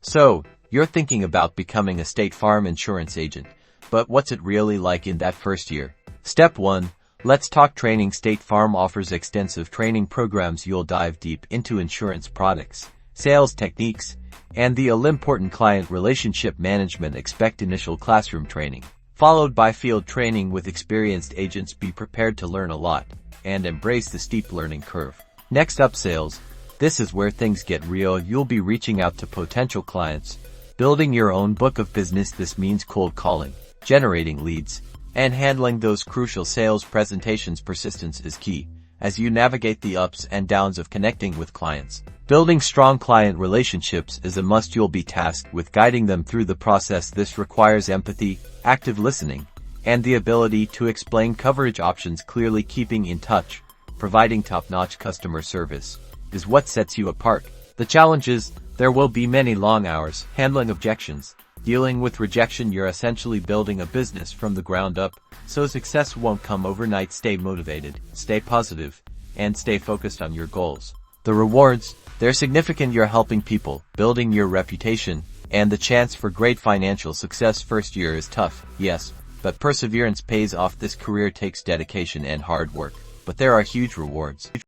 So, you're thinking about becoming a State Farm insurance agent, but what's it really like in that first year? Step 1. Let's talk training. State Farm offers extensive training programs. You'll dive deep into insurance products, sales techniques, and the all-important client relationship management. Expect initial classroom training, followed by field training with experienced agents. Be prepared to learn a lot and embrace the steep learning curve. Next up, sales. This is where things get real. You'll be reaching out to potential clients, building your own book of business. This means cold calling, generating leads, and handling those crucial sales presentations. Persistence is key as you navigate the ups and downs of connecting with clients. Building strong client relationships is a must. You'll be tasked with guiding them through the process. This requires empathy, active listening, and the ability to explain coverage options clearly. Keeping in touch, providing top-notch customer service is what sets you apart. The challenge is, there will be many long hours, handling objections, dealing with rejection. You're essentially building a business from the ground up, so success won't come overnight. Stay motivated, stay positive, and stay focused on your goals. The rewards, they're significant. You're helping people, building your reputation, and the chance for great financial success. First year is tough, yes, but perseverance pays off. This career takes dedication and hard work, but there are huge rewards.